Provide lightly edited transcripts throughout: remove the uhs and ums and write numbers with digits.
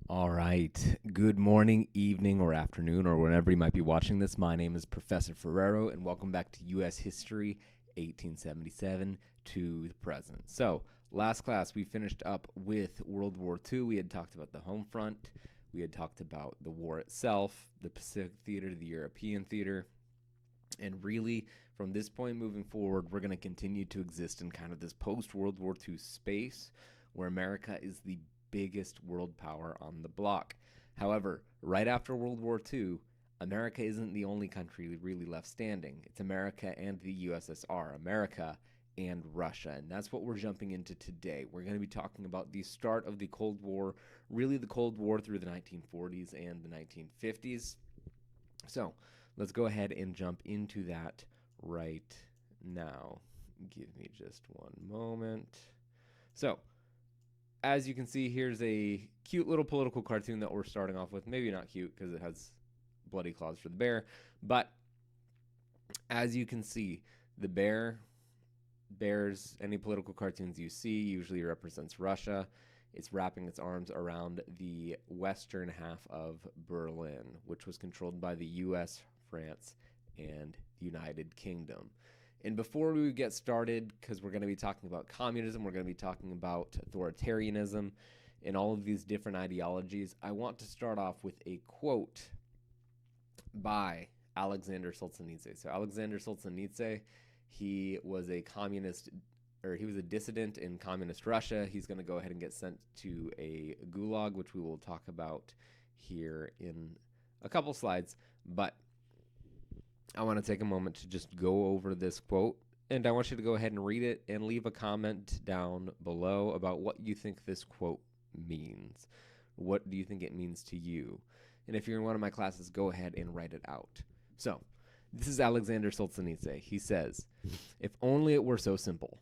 All right. Good morning, evening, or afternoon, or whenever you might be watching this. My name is Professor Ferrero, and welcome back to U.S. History, 1877 to the present. So, last class we finished up with World War II. We had talked about the home front. We had talked about the war itself, the Pacific theater, the European theater. And really, from this point moving forward, we're going to continue to exist in kind of this post-World War II space where America is the biggest world power on the block. However, right after World War II, America isn't the only country really left standing. It's America and the USSR, America and Russia. And that's what we're jumping into today. We're going to be talking about the start of the Cold War, really the Cold War through the 1940s and the 1950s. So let's go ahead and jump into that right now. Give me just one moment. So, as you can see, here's a cute little political cartoon that we're starting off with. Maybe not cute because it has bloody claws for the bear, but as you can see, the bears, any political cartoons you see usually represents Russia. It's wrapping its arms around the western half of Berlin, which was controlled by the US, France, and the United Kingdom. And before we get started, because we're going to be talking about communism, we're going to be talking about authoritarianism and all of these different ideologies, I want to start off with a quote by Alexander Solzhenitsyn. So Alexander Solzhenitsyn, he was a communist, or he was a dissident in communist Russia. He's going to go ahead and get sent to a gulag, which we will talk about here in a couple slides. But I want to take a moment to just go over this quote, and I want you to go ahead and read it and leave a comment down below about what you think this quote means. What do you think it means to you? And if you're in one of my classes, go ahead and write it out. So, this is Alexander Solzhenitsyn. He says, "If only it were so simple.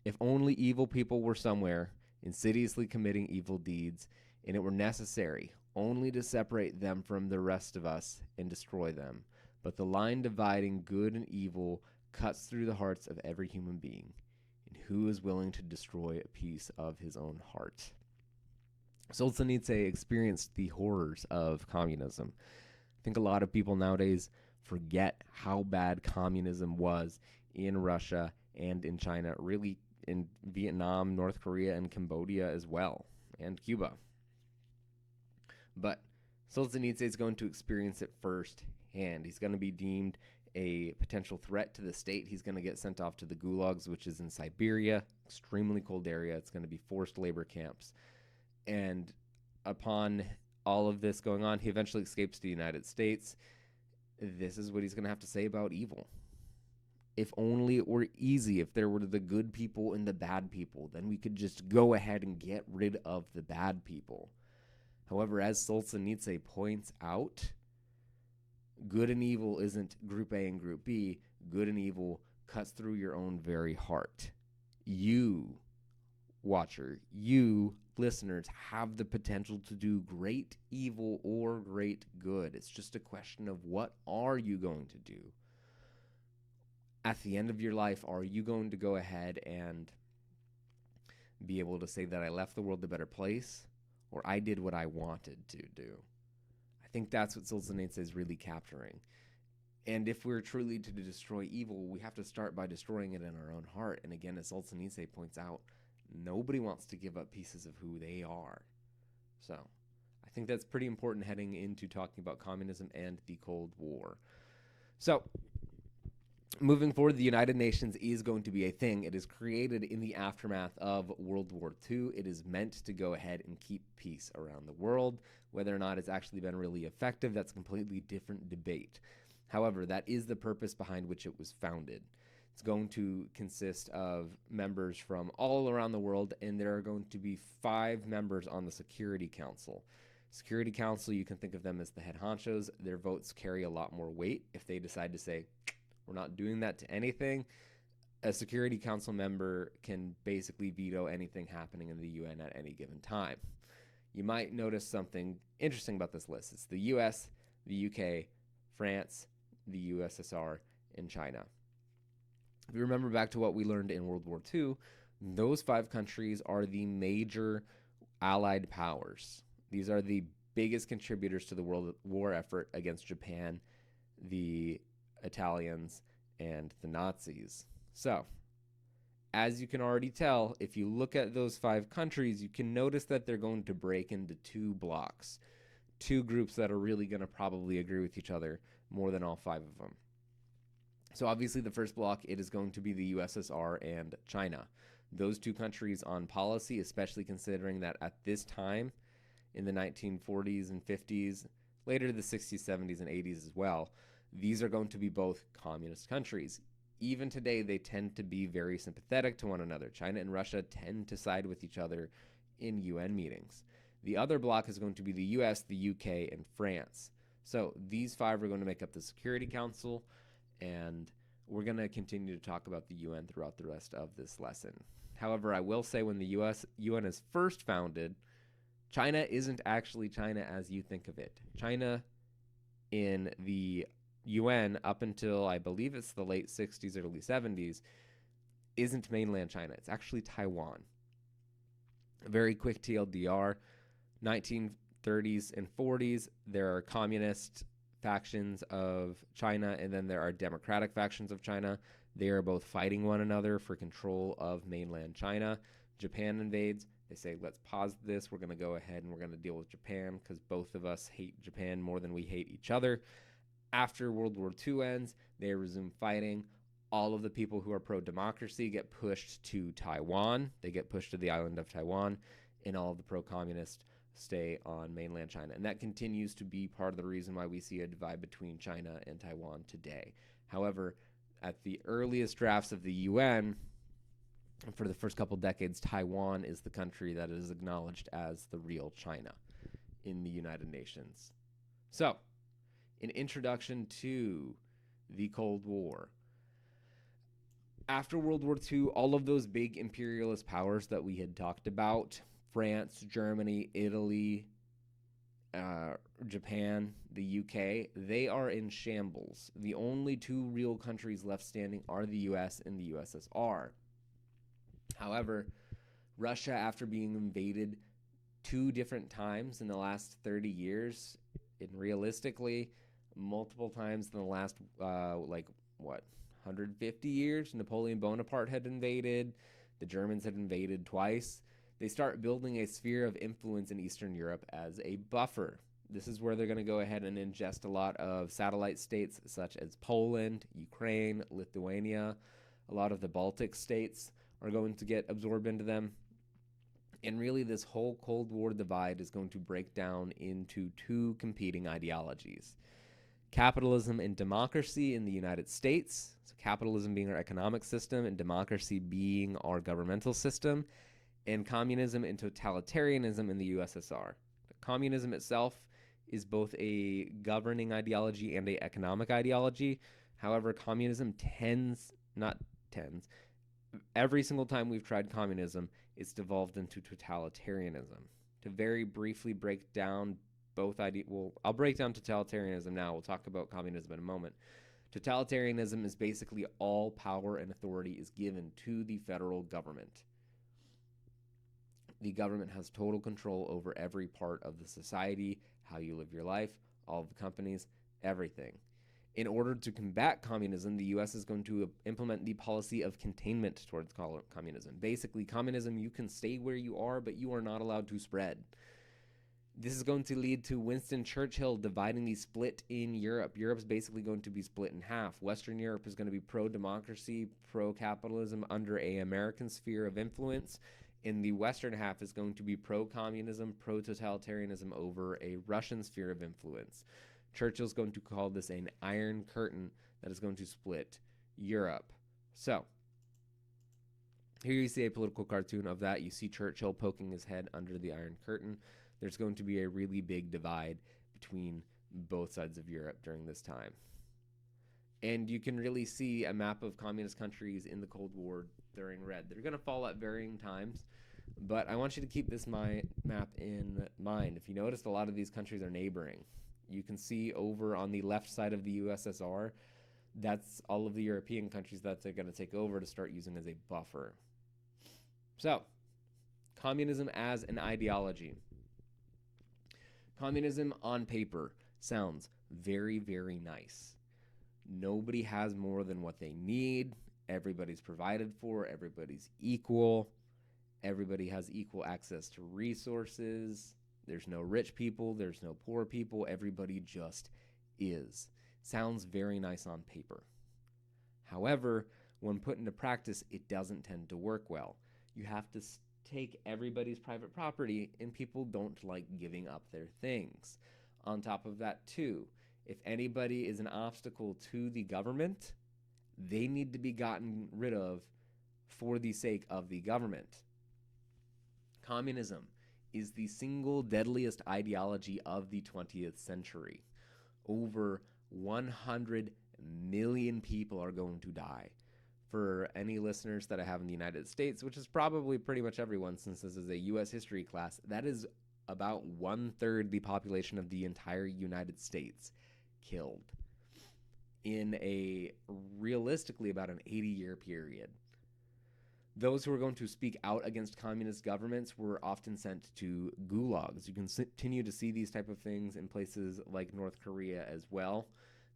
If only evil people were somewhere, insidiously committing evil deeds, and it were necessary only to separate them from the rest of us and destroy them. But the line dividing good and evil cuts through the hearts of every human being. And who is willing to destroy a piece of his own heart?" Solzhenitsyn experienced the horrors of communism. I think a lot of people nowadays forget how bad communism was in Russia and in China, really in Vietnam, North Korea, and Cambodia as well, and Cuba. But Solzhenitsyn is going to experience it firsthand. He's going to be deemed a potential threat to the state. He's going to get sent off to the Gulags, which is in Siberia, extremely cold area. It's going to be forced labor camps. And upon all of this going on, he eventually escapes to the United States. This is what he's going to have to say about evil. If only it were easy, if there were the good people and the bad people, then we could just go ahead and get rid of the bad people. However, as Solzhenitsyn points out, good and evil isn't group A and group B. Good and evil cuts through your own very heart. You, watcher, you, listeners, have the potential to do great evil or great good. It's just a question of what are you going to do? At the end of your life, are you going to go ahead and be able to say that I left the world a better place, or I did what I wanted to do? I think that's what Solzhenitsyn is really capturing. And if we're truly to destroy evil, we have to start by destroying it in our own heart. And again, as Solzhenitsyn points out, nobody wants to give up pieces of who they are. So I think that's pretty important heading into talking about communism and the Cold War. So moving forward, the United Nations is going to be a thing. It is created in the aftermath of World War II. It is meant to go ahead and keep peace around the world. Whether or not it's actually been really effective, that's a completely different debate. However, that is the purpose behind which it was founded. It's going to consist of members from all around the world, and there are going to be 5 members on the Security Council. Security Council, you can think of them as the head honchos. Their votes carry a lot more weight. If they decide to say, we're not doing that to anything, a Security Council member can basically veto anything happening in the UN at any given time. You might notice something interesting about this list. It's the US, the UK, France, the USSR, and China. If you remember back to what we learned in World War II, those 5 countries are the major allied powers. These are the biggest contributors to the world war effort against Japan, the Italians, and the Nazis. So, as you can already tell, if you look at those 5 countries, you can notice that they're going to break into 2 blocks, 2 groups that are really going to probably agree with each other more than all 5 of them. So obviously the first block, it is going to be the USSR and China. Those 2 countries on policy, especially considering that at this time in the 1940s and 50s, later the 60s, 70s, and 80s as well, these are going to be both communist countries. Even today, they tend to be very sympathetic to one another. China and Russia tend to side with each other in UN meetings. The other block is going to be the US, the UK, and France. So these 5 are going to make up the Security Council, and we're going to continue to talk about the UN throughout the rest of this lesson. However, I will say when the UN is first founded, China isn't actually China as you think of it. China in the UN up until I believe it's the late 60s, early 70s, isn't mainland China. It's actually Taiwan. A very quick TLDR, 1930s and 40s, there are communist factions of China, and then there are democratic factions of China. They are both fighting one another for control of mainland China. Japan invades. They say, let's pause this. We're going to go ahead and we're going to deal with Japan because both of us hate Japan more than we hate each other. After World War II ends, they resume fighting. All of the people who are pro-democracy get pushed to Taiwan. They get pushed to the island of Taiwan, and all of the pro-communists stay on mainland China. And that continues to be part of the reason why we see a divide between China and Taiwan today. However, at the earliest drafts of the UN, for the first couple decades, Taiwan is the country that is acknowledged as the real China in the United Nations. So, an introduction to the Cold War. After World War II, all of those big imperialist powers that we had talked about, France, Germany, Italy, Japan, the UK, they are in shambles. The only 2 real countries left standing are the US and the USSR. However, Russia, after being invaded 2 different times in the last 30 years, and realistically, multiple times in the last, 150 years, Napoleon Bonaparte had invaded, the Germans had invaded twice. They start building a sphere of influence in Eastern Europe as a buffer. This is where they're going to go ahead and ingest a lot of satellite states such as Poland, Ukraine, Lithuania. A lot of the Baltic states are going to get absorbed into them. And really, this whole Cold War divide is going to break down into 2 competing ideologies. Capitalism and democracy in the United States. So capitalism being our economic system and democracy being our governmental system. And communism and totalitarianism in the USSR. Communism itself is both a governing ideology and an economic ideology. However, communism every single time we've tried communism, it's devolved into totalitarianism. To very briefly break down both ideas, I'll break down totalitarianism now. We'll talk about communism in a moment. Totalitarianism is basically all power and authority is given to the federal government. The government has total control over every part of the society, how you live your life, all of the companies, everything. In order to combat communism, the U.S. is going to implement the policy of containment towards communism. Basically, communism, you can stay where you are, but you are not allowed to spread. This is going to lead to Winston Churchill dividing the split in Europe. Europe's basically going to be split in half. Western Europe is going to be pro-democracy, pro-capitalism under an American sphere of influence. In the Western half is going to be pro-communism, pro-totalitarianism over a Russian sphere of influence. Churchill's going to call this an Iron Curtain that is going to split Europe. So, here you see a political cartoon of that. You see Churchill poking his head under the Iron Curtain. There's going to be a really big divide between both sides of Europe during this time. And you can really see a map of communist countries in the Cold War during red. They're going to fall at varying times, but I want you to keep this map in mind. If you notice, a lot of these countries are neighboring. You can see over on the left side of the USSR, that's all of the European countries that they're going to take over to start using as a buffer. So, communism as an ideology. Communism on paper sounds very, very nice. Nobody has more than what they need. Everybody's provided for. Everybody's equal. Everybody has equal access to resources. There's no rich people. There's no poor people. Everybody just is. Sounds very nice on paper. However, when put into practice, it doesn't tend to work well. You have to take everybody's private property, and people don't like giving up their things. On top of that, too, if anybody is an obstacle to the government, they need to be gotten rid of for the sake of the government. Communism is the single deadliest ideology of the 20th century. Over 100 million people are going to die. For any listeners that I have in the United States, which is probably pretty much everyone since this is a U.S. history class, that is about 1/3 the population of the entire United States killed in a realistically about an 80-year period. Those who were going to speak out against communist governments were often sent to gulags. You can continue to see these type of things in places like North Korea as well.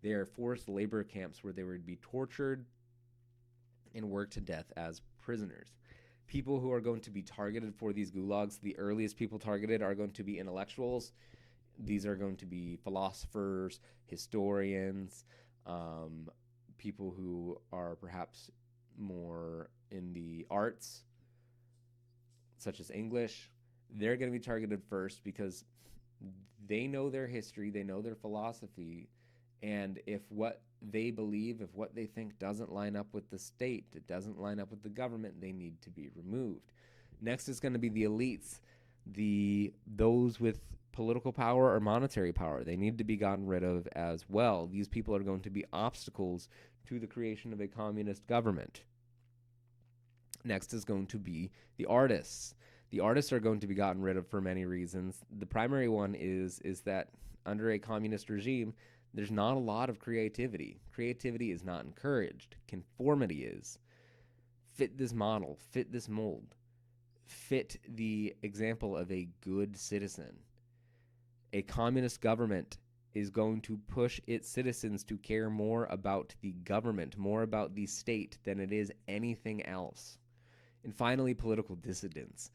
They are forced labor camps where they would be tortured and worked to death as prisoners. People who are going to be targeted for these gulags, the earliest people targeted are going to be intellectuals. These are going to be philosophers, historians, people who are perhaps more in the arts, such as English. They're going to be targeted first because they know their history, they know their philosophy, and if what they believe, if what they think doesn't line up with the state, it doesn't line up with the government, they need to be removed. Next is going to be the elites, those with political power or monetary power. They need to be gotten rid of as well. These people are going to be obstacles to the creation of a communist government. Next is going to be the artists. The artists are going to be gotten rid of for many reasons. The primary one is that under a communist regime, there's not a lot of creativity. Creativity is not encouraged. Conformity is. Fit this model, fit this mold, fit the example of a good citizen. A communist government is going to push its citizens to care more about the government, more about the state than it is anything else. And finally, political dissidents.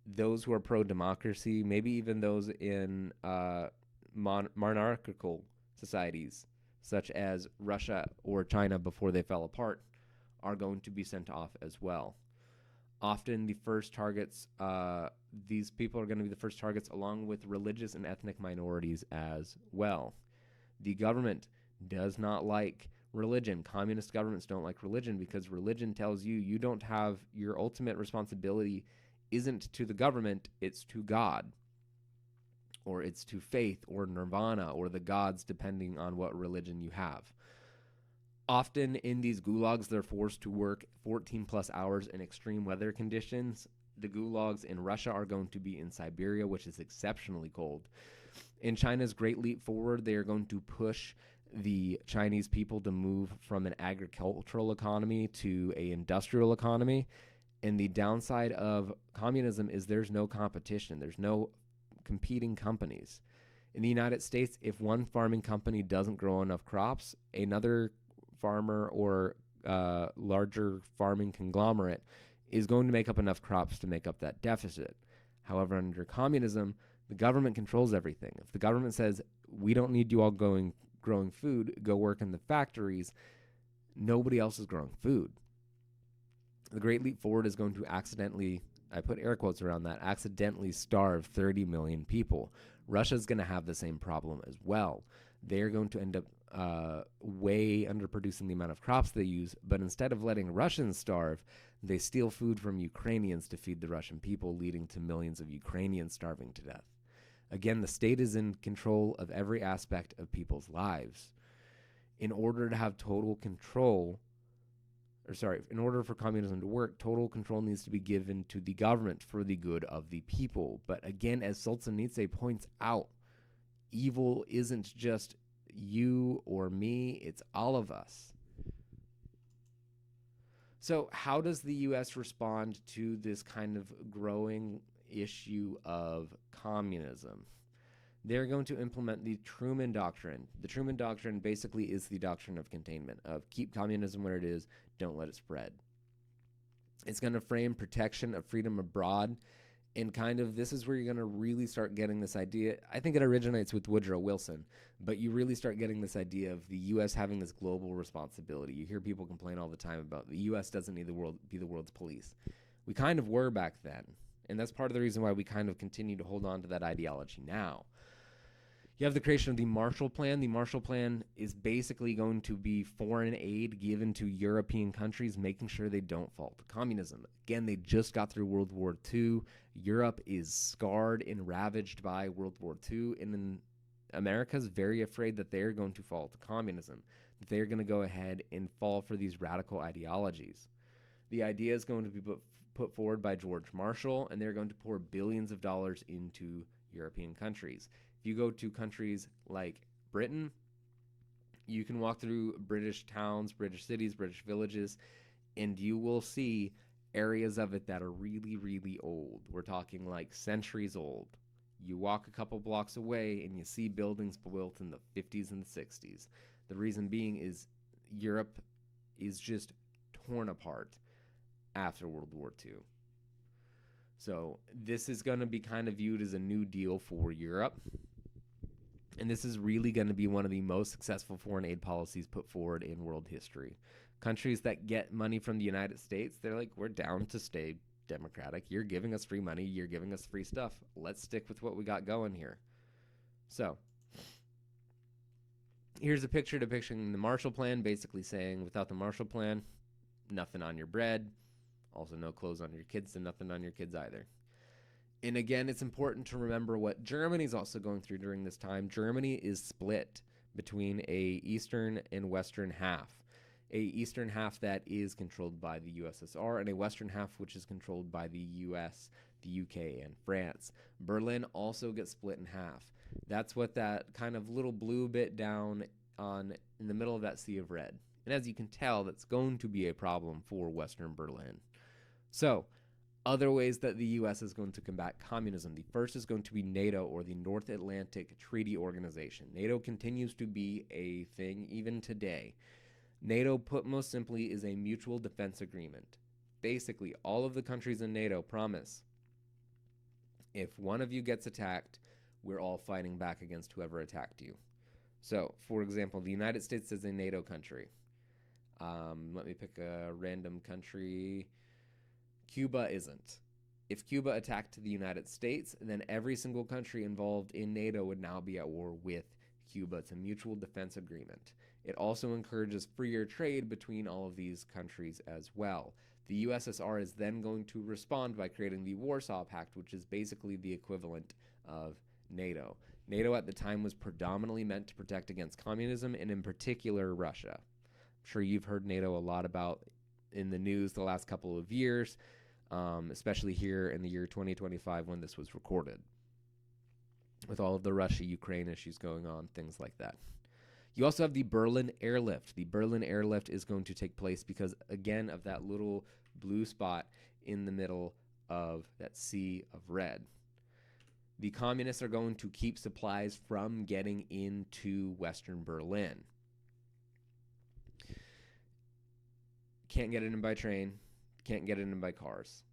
Those who are pro-democracy, maybe even those in monarchical societies, such as Russia or China before they fell apart, are going to be sent off as well. Often the first targets, these people are going to be the first targets along with religious and ethnic minorities as well. The government does not like religion. Communist governments don't like religion because religion tells you you don't have, your ultimate responsibility isn't to the government, it's to God, or it's to faith or nirvana or the gods, depending on what religion you have. Often in these gulags, they're forced to work 14 plus hours in extreme weather conditions. The gulags in Russia are going to be in Siberia, which is exceptionally cold. In China's Great Leap Forward, they are going to push the Chinese people to move from an agricultural economy to an industrial economy. And the downside of communism is there's no competition. There's no competing companies. In the United States, if one farming company doesn't grow enough crops, another farmer or larger farming conglomerate is going to make up enough crops to make up that deficit. However, under communism, the government controls everything. If the government says, we don't need you all growing food, go work in the factories, nobody else is growing food. The Great Leap Forward is going to accidentally, I put air quotes around that, accidentally starve 30 million people. Russia's going to have the same problem as well. They're going to end up way underproducing the amount of crops they use, but instead of letting Russians starve, they steal food from Ukrainians to feed the Russian people, leading to millions of Ukrainians starving to death. Again, the state is in control of every aspect of people's lives. In order to have total control, in order for communism to work, total control needs to be given to the government for the good of the people. But again, as Solzhenitsyn points out, evil isn't just you or me, it's all of us. So how does the U.S. respond to this kind of growing issue of communism? They're going to implement the Truman Doctrine. The Truman Doctrine basically is the doctrine of containment, of keep communism where it is, don't let it spread. It's going to frame protection of freedom abroad, and kind of this is where you're going to really start getting this idea. I think it originates with Woodrow Wilson, but you really start getting this idea of the U.S. having this global responsibility. You hear people complain all the time about the U.S. doesn't need be the world's police. We kind of were back then, and that's part of the reason why we kind of continue to hold on to that ideology now. You have the creation of the Marshall Plan. The Marshall Plan is basically going to be foreign aid given to European countries, making sure they don't fall to communism. Again, they just got through World War II. Europe is scarred and ravaged by World War II, and then America's very afraid that they're going to fall to communism, that they're going to go ahead and fall for these radical ideologies. The idea is going to be put forward by George Marshall, and they're going to pour billions of dollars into European countries. If you go to countries like Britain, you can walk through British towns, British cities, British villages, and you will see areas of it that are really, really old. We're talking like centuries old. You walk a couple blocks away and you see buildings built in the 50s and 60s. The reason being is Europe is just torn apart after World War II. So this is going to be kind of viewed as a new deal for Europe. And this is really going to be one of the most successful foreign aid policies put forward in world history. Countries that get money from the United States, they're like, we're down to stay democratic. You're giving us free money. You're giving us free stuff. Let's stick with what we got going here. So here's a picture depicting the Marshall Plan, basically saying without the Marshall Plan, nothing on your bread. Also no clothes on your kids and nothing on your kids either. And again, it's important to remember what Germany's also going through during this time. Germany is split between a eastern and western half. A eastern half that is controlled by the USSR and a western half which is controlled by the US, the UK, and France. Berlin also gets split in half. That's what that kind of little blue bit down on in the middle of that sea of red. And as you can tell, that's going to be a problem for Western Berlin. So, other ways that the U.S. is going to combat communism. The first is going to be NATO, or the North Atlantic Treaty Organization. NATO continues to be a thing even today. NATO, put most simply, is a mutual defense agreement. Basically, all of the countries in NATO promise if one of you gets attacked, we're all fighting back against whoever attacked you. So, for example, the United States is a NATO country. Let me pick a random country. Cuba isn't. If Cuba attacked the United States, then every single country involved in NATO would now be at war with Cuba. It's a mutual defense agreement. It also encourages freer trade between all of these countries as well. The USSR is then going to respond by creating the Warsaw Pact, which is basically the equivalent of NATO. NATO at the time was predominantly meant to protect against communism, and in particular Russia. I'm sure you've heard NATO a lot about in the news the last couple of years, especially here in the year 2025 when this was recorded, with all of the Russia-Ukraine issues going on, things like that. You also have the Berlin Airlift. The Berlin Airlift is going to take place because, again, of that little blue spot in the middle of that sea of red. The communists are going to keep supplies from getting into Western Berlin. Can't get it in by train, can't get it in by cars.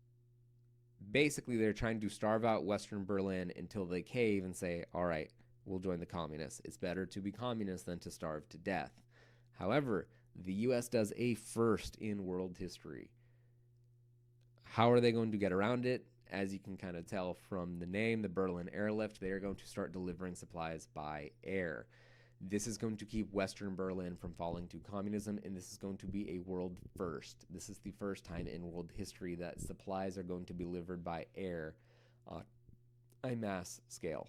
Basically, they're trying to starve out Western Berlin until they cave and say, all right, we'll join the communists. It's better to be communist than to starve to death. However, the U.S. does a first in world history. How are they going to get around it? As you can kind of tell from the name, the Berlin Airlift, they are going to start delivering supplies by air. This is going to keep Western Berlin from falling to communism, and this is going to be a world first. This is the first time in world history that supplies are going to be delivered by air on a mass scale.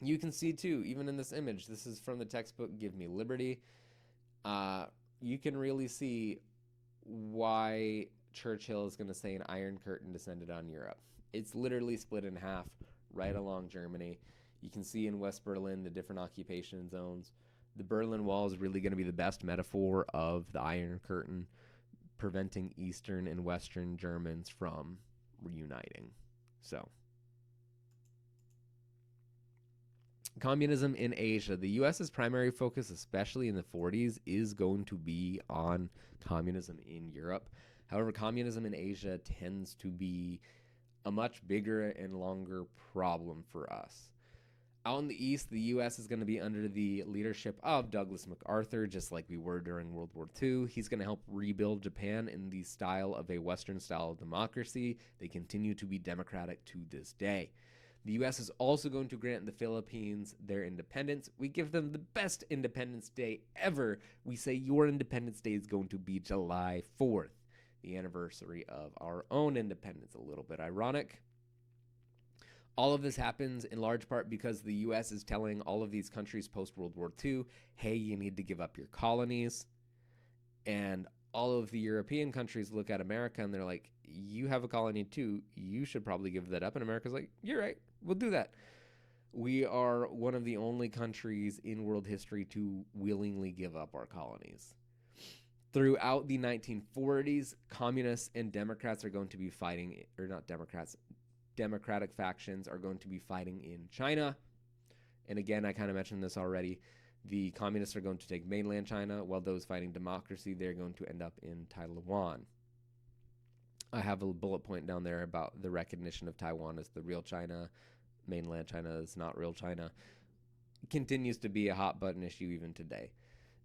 You can see, too, even in this image, this is from the textbook Give Me Liberty. You can really see why Churchill is going to say an Iron Curtain descended on Europe. It's literally split in half right along Germany. You can see in West Berlin the different occupation zones. The Berlin Wall is really going to be the best metaphor of the Iron Curtain, preventing Eastern and Western Germans from reuniting. So, Communism in Asia. The U.S.'s primary focus, especially in the 40s, is going to be on communism in Europe. However, communism in Asia tends to be a much bigger and longer problem for us. Out in the East, the U.S. is going to be under the leadership of Douglas MacArthur, just like we were during World War II. He's going to help rebuild Japan in the style of a Western style of democracy. They continue to be democratic to this day. The U.S. is also going to grant the Philippines their independence. We give them the best Independence Day ever. We say your Independence Day is going to be July 4th, the anniversary of our own independence. A little bit ironic. All of this happens in large part because the U.S. is telling all of these countries post-World War II, hey, you need to give up your colonies. And all of the European countries look at America and they're like, you have a colony too. You should probably give that up. And America's like, you're right. We'll do that. We are one of the only countries in world history to willingly give up our colonies. Throughout the 1940s, communists and Democrats are going to be fighting, or not Democrats, Democratic factions are going to be fighting in China. And again, I kind of mentioned this already. The communists are going to take mainland China, while those fighting democracy, they're going to end up in Taiwan. I have a bullet point down there about the recognition of Taiwan as the real China. Mainland China is not real China. It continues to be a hot button issue even today.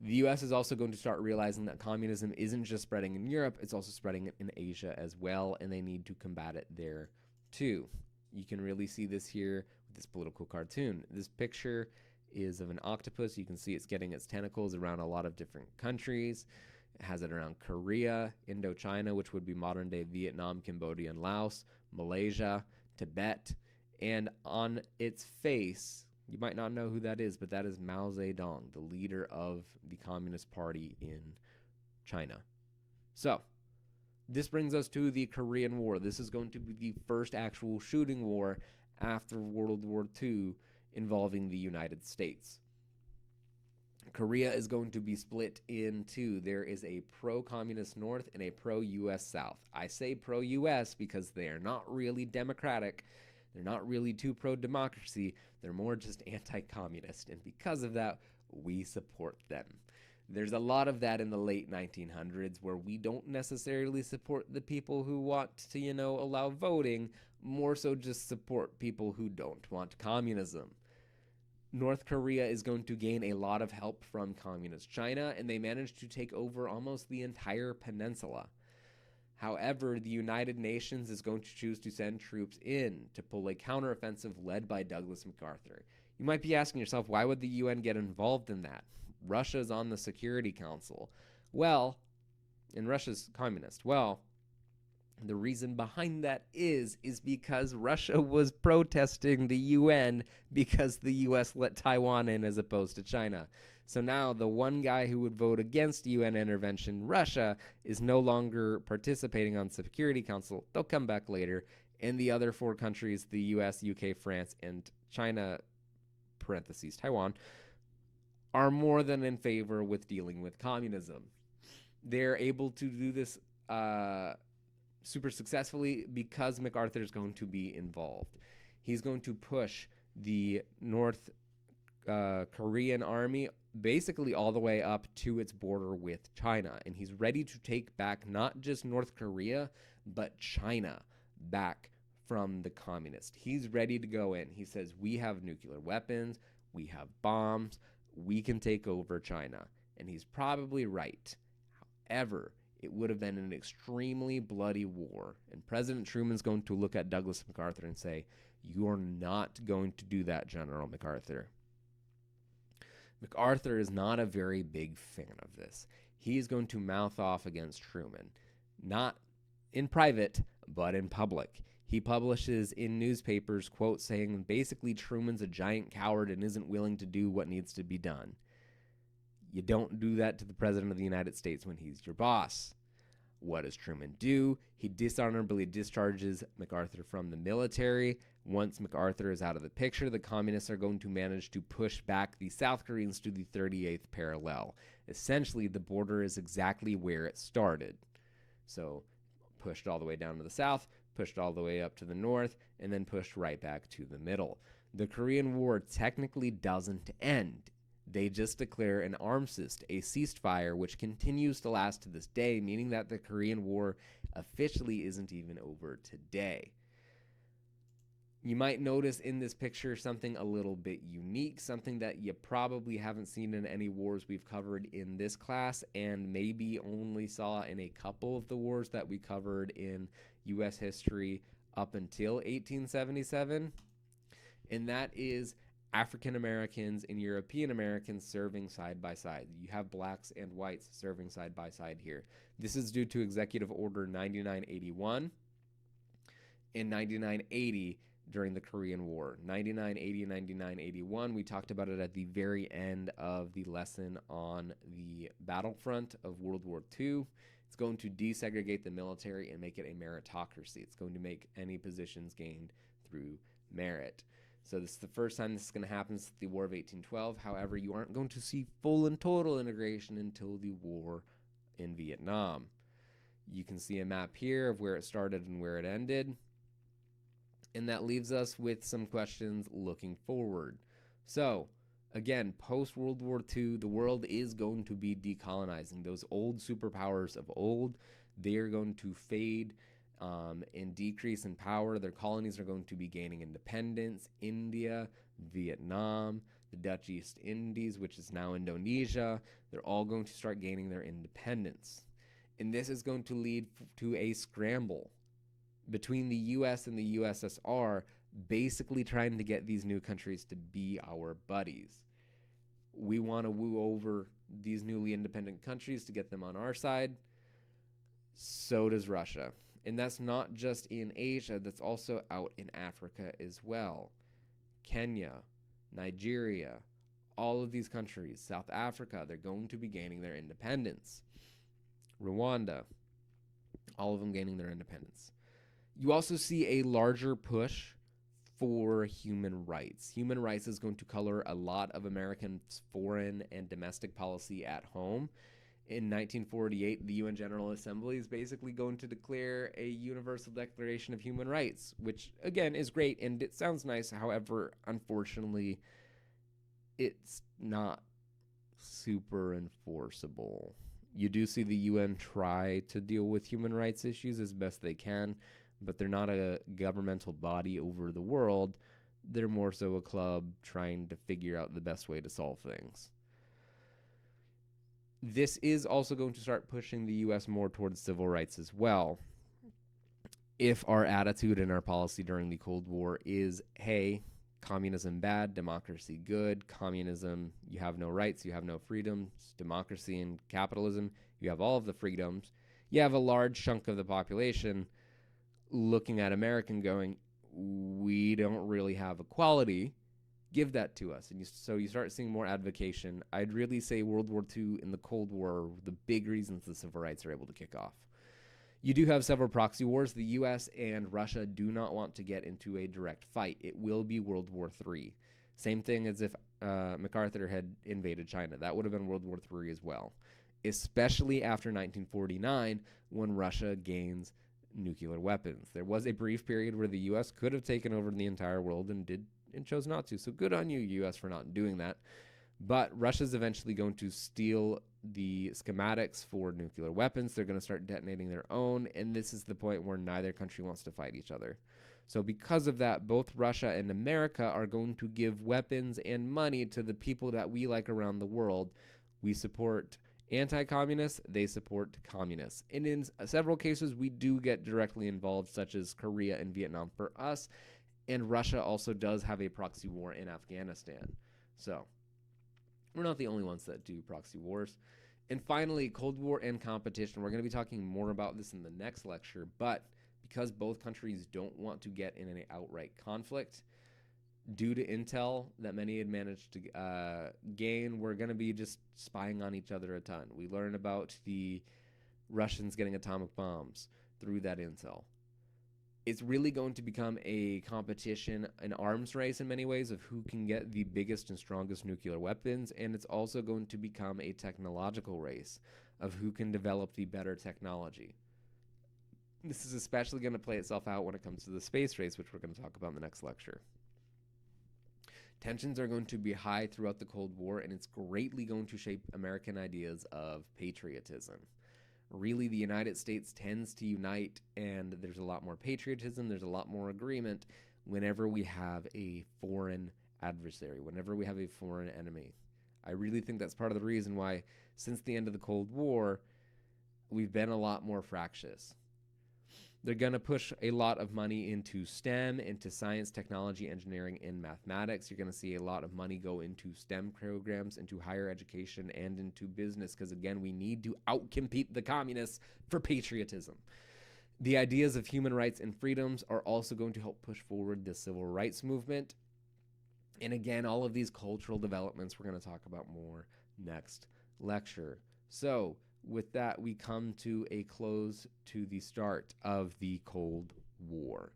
The U.S. is also going to start realizing that communism isn't just spreading in Europe, it's also spreading in Asia as well, and they need to combat it there too. You can really see this here with this political cartoon. This picture is of an octopus. You can see it's getting its tentacles around a lot of different countries. It has it around Korea, Indochina, which would be modern-day Vietnam, Cambodia, and Laos, Malaysia, Tibet, and on its face, you might not know who that is, but that is Mao Zedong, the leader of the Communist Party in China. So, this brings us to the Korean War. This is going to be the first actual shooting war after World War II involving the United States. Korea is going to be split in two. There is a pro-communist North and a pro-U.S. South. I say pro-U.S. because they are not really democratic. They're not really too pro-democracy. They're more just anti-communist. And because of that, we support them. There's a lot of that in the late 1900s where we don't necessarily support the people who want to, allow voting, more so just support people who don't want communism. North Korea is going to gain a lot of help from communist China, and they managed to take over almost the entire peninsula. However, the United Nations is going to choose to send troops in to pull a counteroffensive led by Douglas MacArthur. You might be asking yourself, why would the UN get involved in that? Russia's on the Security Council. Well, and Russia's communist. Well, the reason behind that is because Russia was protesting the UN because the US let Taiwan in as opposed to China. So now the one guy who would vote against UN intervention, Russia, is no longer participating on the Security Council. They'll come back later. And the other four countries, the US, UK, France, and China, parentheses, Taiwan, are more than in favor with dealing with communism. They're able to do this super successfully because MacArthur is going to be involved. He's going to push the North Korean army basically all the way up to its border with China. And he's ready to take back not just North Korea, but China back from the communists. He's ready to go in. He says, we have nuclear weapons, we have bombs, we can take over China. And he's probably right. However, it would have been an extremely bloody war. And President Truman's going to look at Douglas MacArthur and say, you're not going to do that, General MacArthur. MacArthur is not a very big fan of this. He is going to mouth off against Truman, not in private, but in public. He publishes in newspapers quotes saying basically Truman's a giant coward and isn't willing to do what needs to be done. You don't do that to the President of the United States when he's your boss. What does Truman do? He dishonorably discharges MacArthur from the military. Once MacArthur is out of the picture, the communists are going to manage to push back the South Koreans to the 38th parallel. Essentially, the border is exactly where it started. So, pushed all the way down to the south, pushed all the way up to the north, and then pushed right back to the middle. The Korean War technically doesn't end. They just declare an armistice, a ceasefire, which continues to last to this day, meaning that the Korean War officially isn't even over today. You might notice in this picture something a little bit unique, something that you probably haven't seen in any wars we've covered in this class, and maybe only saw in a couple of the wars that we covered in U.S. history up until 1877, and that is African Americans and European Americans serving side by side. You have blacks and whites serving side by side here. This is due to Executive Order 9981 and 9980 during the Korean War. 9980 and 9981, we talked about it at the very end of the lesson on the battlefront of World War II. It's going to desegregate the military and make it a meritocracy. It's going to make any positions gained through merit. So this is the first time this is going to happen since the War of 1812. However, you aren't going to see full and total integration until the war in Vietnam. You can see a map here of where it started and where it ended. And that leaves us with some questions looking forward. So, again, post-World War II, the world is going to be decolonizing. Those old superpowers of old, they are going to fade and decrease in power. Their colonies are going to be gaining independence. India, Vietnam, the Dutch East Indies, which is now Indonesia, they're all going to start gaining their independence. And this is going to lead to a scramble between the U.S. and the USSR, basically trying to get these new countries to be our buddies. We want to woo over these newly independent countries to get them on our side. So does Russia. And that's not just in Asia, that's also out in Africa as well. Kenya, Nigeria, all of these countries, South Africa, they're going to be gaining their independence. Rwanda, all of them gaining their independence. You also see a larger push for human rights. Human rights is going to color a lot of Americans' foreign and domestic policy at home. In 1948, the UN General Assembly is basically going to declare a Universal Declaration of Human Rights, which, again, is great, and it sounds nice. However, unfortunately, it's not super enforceable. You do see the UN try to deal with human rights issues as best they can, but they're not a governmental body over the world. They're more so a club trying to figure out the best way to solve things. This is also going to start pushing the U.S. more towards civil rights as well. If our attitude and our policy during the Cold War is, hey, communism bad, democracy good, communism, you have no rights, you have no freedoms, democracy and capitalism, you have all of the freedoms, you have a large chunk of the population looking at America and going, we don't really have equality, give that to us. And so you start seeing more advocacy. I'd really say World War II and the Cold War are the big reasons the civil rights are able to kick off. You do have several proxy wars. The U.S. and Russia do not want to get into a direct fight. It will be World War III. Same thing as if MacArthur had invaded China. That would have been World War III as well, especially after 1949 when Russia gains nuclear weapons. There was a brief period where the U.S. could have taken over the entire world and chose not to. So good on you, U.S., for not doing that. But Russia's eventually going to steal the schematics for nuclear weapons. They're going to start detonating their own, and this is the point where neither country wants to fight each other. So because of that, both Russia and America are going to give weapons and money to the people that we like around the world. We support anti-communists, they support communists. And in several cases, we do get directly involved, such as Korea and Vietnam for us. And Russia also does have a proxy war in Afghanistan. So we're not the only ones that do proxy wars. And finally, Cold War and competition. We're going to be talking more about this in the next lecture, but because both countries don't want to get in an outright conflict, due to intel that many had managed to gain, we're going to be just spying on each other a ton. We learn about the Russians getting atomic bombs through that intel. It's really going to become a competition, an arms race in many ways, of who can get the biggest and strongest nuclear weapons, and it's also going to become a technological race of who can develop the better technology. This is especially going to play itself out when it comes to the space race, which we're going to talk about in the next lecture. Tensions are going to be high throughout the Cold War, and it's greatly going to shape American ideas of patriotism. Really, the United States tends to unite, and there's a lot more patriotism, there's a lot more agreement whenever we have a foreign adversary, whenever we have a foreign enemy. I really think that's part of the reason why, since the end of the Cold War, we've been a lot more fractious. They're going to push a lot of money into STEM, into science, technology, engineering, and mathematics. You're going to see a lot of money go into STEM programs, into higher education, and into business, because, again, we need to outcompete the communists for patriotism. The ideas of human rights and freedoms are also going to help push forward the civil rights movement. And again, all of these cultural developments we're going to talk about more next lecture. So, with that, we come to a close to the start of the Cold War.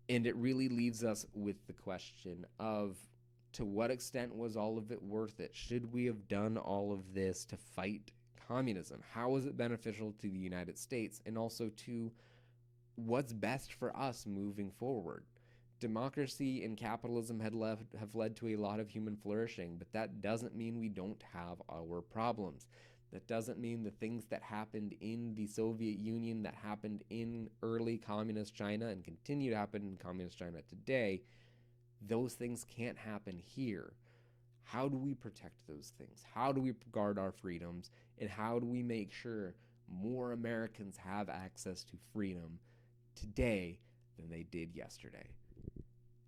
And it really leaves us with the question of, to what extent was all of it worth it? Should we have done all of this to fight communism? How was it beneficial to the United States, and also to what's best for us moving forward? Democracy and capitalism have led to a lot of human flourishing, but that doesn't mean we don't have our problems. That doesn't mean the things that happened in the Soviet Union, that happened in early communist China and continue to happen in communist China today, those things can't happen here. How do we protect those things? How do we guard our freedoms? And how do we make sure more Americans have access to freedom today than they did yesterday?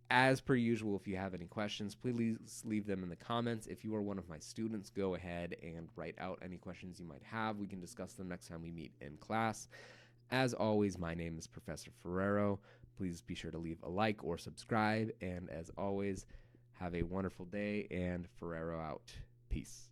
As per usual, if you have any questions, please leave them in the comments. If you are one of my students, go ahead and write out any questions you might have. We can discuss them next time we meet in class. As always, my name is Professor Ferrero. Please be sure to leave a like or subscribe. And as always, have a wonderful day, and Ferrero out. Peace.